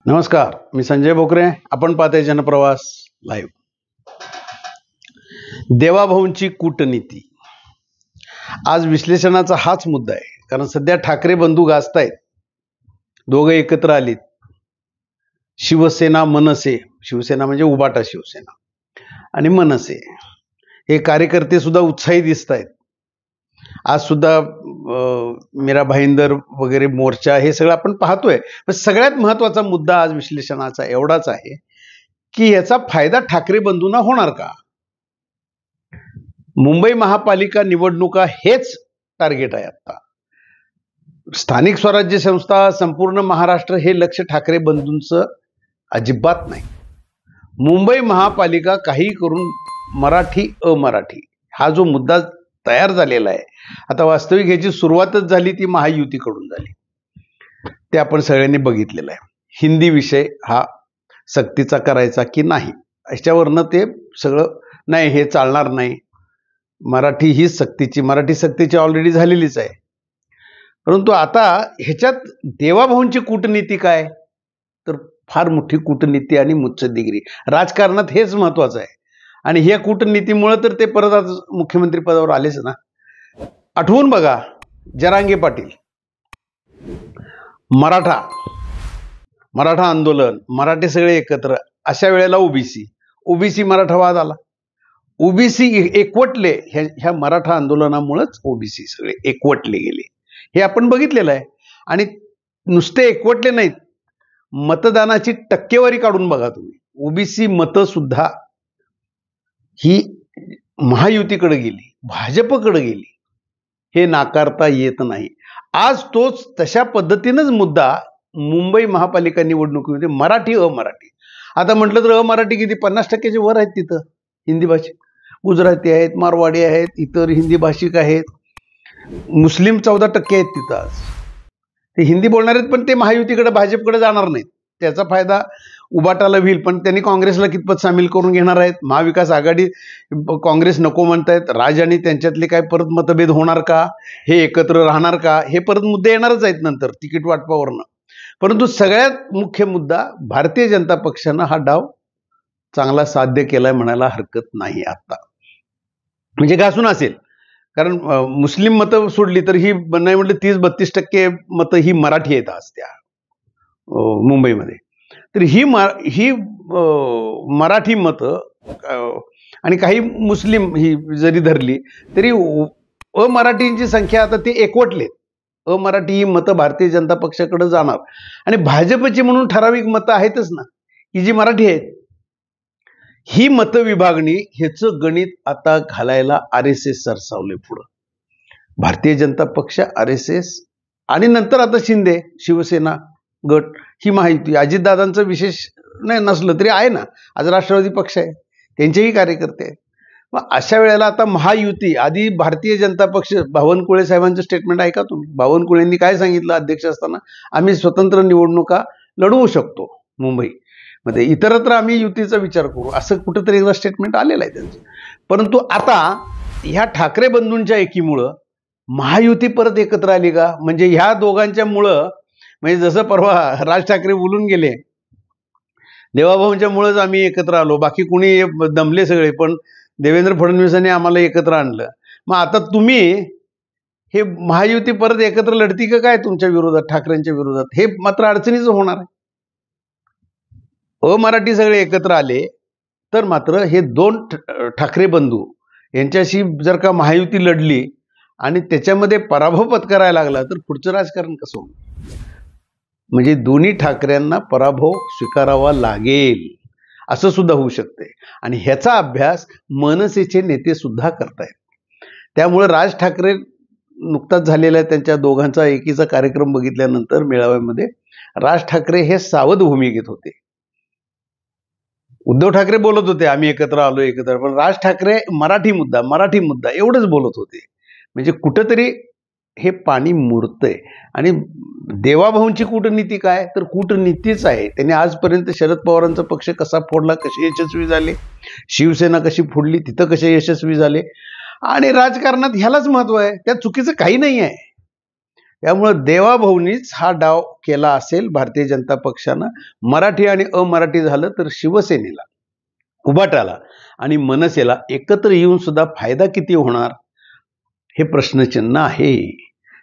नमस्कार, मी संजय भोकरे. आपण पाहते जनप्रवास लाईव्ह. देवाभाऊंची कूटनीती आज विश्लेषणाचा हाच मुद्दा आहे. कारण सध्या ठाकरे बंधू गाजतायत, दोघे एकत्र आलीत. शिवसेना मनसे, शिवसेना म्हणजे उबाटा शिवसेना, आणि मनसे हे कार्यकर्ते सुद्धा उत्साही दिसत आहेत. आज सुद्धा मीरा भाईंदर वगैरे मोर्चा हे सगळं आपण पाहतोय. पण सगळ्यात महत्वाचा मुद्दा आज विश्लेषणाचा एवढाच आहे की याचा फायदा ठाकरे बंधूंना होणार का? मुंबई महापालिका निवडणुका हेच टार्गेट आहे. आता स्थानिक स्वराज्य संस्था, संपूर्ण महाराष्ट्र हे लक्ष ठाकरे बंधूंचं अजिबात नाही. मुंबई महापालिका काही करून मराठी अमराठी हा जो मुद्दा तयार झालेला आहे, आता वास्तविक ह्याची सुरुवातच झाली ती महायुतीकडून झाली. ते आपण सगळ्यांनी बघितलेलं आहे. हिंदी विषय हा सक्तीचा करायचा की नाही याच्यावरनं ते सगळं नाही, हे चालणार नाही, मराठी ही सक्तीची, मराठी सक्तीची ऑलरेडी झालेलीच आहे. परंतु आता ह्याच्यात देवाभाऊंची कूटनीती काय, तर फार मोठी कूटनीती आणि मुत्सद्देगिरी. राजकारणात हेच महत्वाचं आहे. आणि ह्या कूटनीतीमुळे तर ते परत आज मुख्यमंत्री पदावर आलेच ना. आठवून बघा, जरांगे पाटील, मराठा आंदोलन, मराठी सगळे एकत्र, अशा वेळेला ओबीसी मराठावाद आला. ओबीसी एकवटले. ह्या मराठा आंदोलनामुळेच ओबीसी सगळे एकवटले गेले, हे आपण बघितलेलं आहे. आणि नुसते एकवटले नाहीत, मतदानाची टक्केवारी काढून बघा तुम्ही. ओबीसी मतं सुद्धा ही महायुतीकडे गेली, भाजपकडे गेली, हे नाकारता येत नाही. आज तोच तशा पद्धतीनेच मुद्दा मुंबई महापालिका निवडणुकीमध्ये मराठी अमराठी. आता म्हटलं तर अमराठी किती, 50% वर आहेत तिथं. हिंदी भाषिक गुजराती आहेत, मारवाडी आहेत, इतर हिंदी भाषिक आहेत. मुस्लिम 14% आहेत तिथं. आज ते हिंदी बोलणार आहेत, पण ते महायुतीकडे भाजपकडे जाणार नाहीत. त्याचा फायदा उबाटाला होईल, पण त्यांनी काँग्रेसला कितपत सामील करून घेणार आहेत. महाविकास आघाडी, काँग्रेस नको म्हणतायत. राज आणि त्यांच्यातले काय परत मतभेद होणार का, हे एकत्र राहणार का, हे परत मुद्दे येणारच आहेत नंतर तिकीट वाटपावरनं. परंतु सगळ्यात मुख्य मुद्दा, भारतीय जनता पक्षानं हा डाव चांगला साध्य केलाय म्हणायला हरकत नाही. आता म्हणजे घासून असेल, कारण मुस्लिम मतं सोडली तर ही नाही म्हटलं 30-32% मतं ही मराठी आहेत आज त्या मुंबईमध्ये. तर ही मराठी मतं आणि काही मुस्लिम ही जरी धरली तरी अमराठींची संख्या आता ते एकवटलेत. अमराठी ही मतं भारतीय जनता पक्षाकडे जाणार. आणि भाजपची म्हणून ठराविक मतं आहेतच ना, की जी मराठी आहेत. ही मतं विभागणी, ह्याचं गणित आता घालायला RSS सरसावले पुढं. भारतीय जनता पक्ष, RSS आणि नंतर आता शिंदे शिवसेना गट, ही माहिती अजितदादांचं विशेष नाही नसलं तरी आहे ना. आज राष्ट्रवादी पक्ष आहे, त्यांचेही कार्यकर्ते आहेत. मग अशा वेळेला आता महायुती, आधी भारतीय जनता पक्ष, बावनकुळे साहेबांचं स्टेटमेंट ऐका तुम्ही. बावनकुळेंनी काय सांगितलं अध्यक्ष असताना, आम्ही स्वतंत्र निवडणुका लढवू शकतो मुंबईमध्ये, इतरत्र आम्ही युतीचा विचार करू, असं कुठंतरी एकदा स्टेटमेंट आलेलं आहे त्यांचं. परंतु आता ह्या ठाकरे बंधूंच्या एकीमुळं महायुती परत एकत्र आली का? म्हणजे ह्या दोघांच्या मुळं, म्हणजे जसं परवा राज ठाकरे बोलून गेले, देवाभाऊंच्या मुळेच आम्ही एकत्र आलो, बाकी कुणी दमले सगळे, पण देवेंद्र फडणवीसांनी आम्हाला एकत्र आणलं. मग आता तुम्ही हे महायुती परत एकत्र लढती का काय तुमच्या विरोधात, ठाकरेंच्या विरोधात? हे मात्र अडचणीचं होणार आहे. अमराठी सगळे एकत्र आले तर मात्र हे दोन ठाकरे बंधू यांच्याशी जर का महायुती लढली आणि त्याच्यामध्ये पराभव पत्करायला लागला तर पुढचं राजकारण कसं होईल? म्हणजे दोन्ही ठाकरेंना पराभव स्वीकारावा लागेल, असं सुद्धा होऊ शकते. आणि ह्याचा अभ्यास मनसेचे नेते सुद्धा करतायत. त्यामुळे राज ठाकरे नुकताच झालेला त्यांच्या दोघांचा एकीचा कार्यक्रम बघितल्यानंतर मेळाव्यामध्ये राज ठाकरे हे सावध भूमिकेत होते. उद्धव ठाकरे बोलत होते आम्ही एकत्र आलो एकत्र, पण राज ठाकरे मराठी मुद्दा एवढंच बोलत होते. म्हणजे कुठंतरी हे पाणी मुरतंय. आणि देवाभाऊंची कूटनीती काय, तर कूटनीतीच आहे. त्यांनी आजपर्यंत शरद पवारांचा पक्ष कसा फोडला, कसे यशस्वी झाले, शिवसेना कशी फोडली, तिथं कसे यशस्वी झाले. आणि राजकारणात ह्यालाच महत्व आहे, त्यात चुकीचं काही नाही आहे. त्यामुळं देवाभाऊनीच हा डाव केला असेल भारतीय जनता पक्षानं. मराठी आणि अमराठी झालं तर शिवसेनेला, उभाटाला आणि मनसेला एकत्र येऊन सुद्धा फायदा किती होणार हे प्रश्नचिन्ह आहे.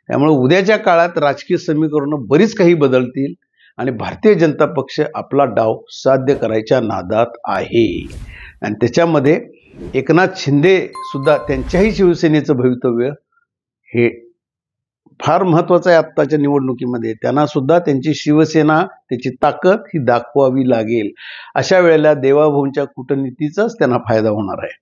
त्यामुळे उद्याच्या काळात राजकीय समीकरणं बरीच काही बदलतील आणि भारतीय जनता पक्ष आपला डाव साध्य करायच्या नादात आहे. आणि त्याच्यामध्ये एकनाथ शिंदे सुद्धा त्यांच्याही शिवसेनेचं भवितव्य हे फार महत्वाचं आहे. आत्ताच्या निवडणुकीमध्ये त्यांना सुद्धा त्यांची शिवसेना, त्याची ताकद ही दाखवावी लागेल. अशा वेळेला देवाभाऊंच्या कूटनीतीचाच त्यांना फायदा होणार आहे.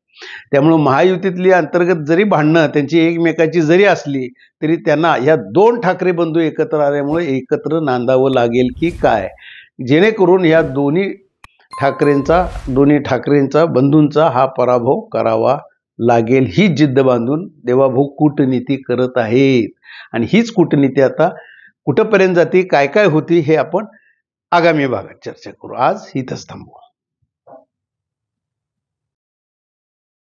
त्यामुळं महायुतीतली अंतर्गत जरी भांडणं त्यांची एकमेकाची जरी असली तरी त्यांना या दोन ठाकरे बंधू एकत्र आल्यामुळे एकत्र नांदावं लागेल की काय, जेणेकरून या दोन्ही ठाकरेंचा बंधूंचा हा पराभव करावा लागेल ही जिद्द बांधून देवाभाऊ कूटनीती करत आहेत. आणि हीच कूटनीती आता कुठंपर्यंत जाते, काय काय होती हे आपण आगामी भागात चर्चा करू. आज इथंच थांबू.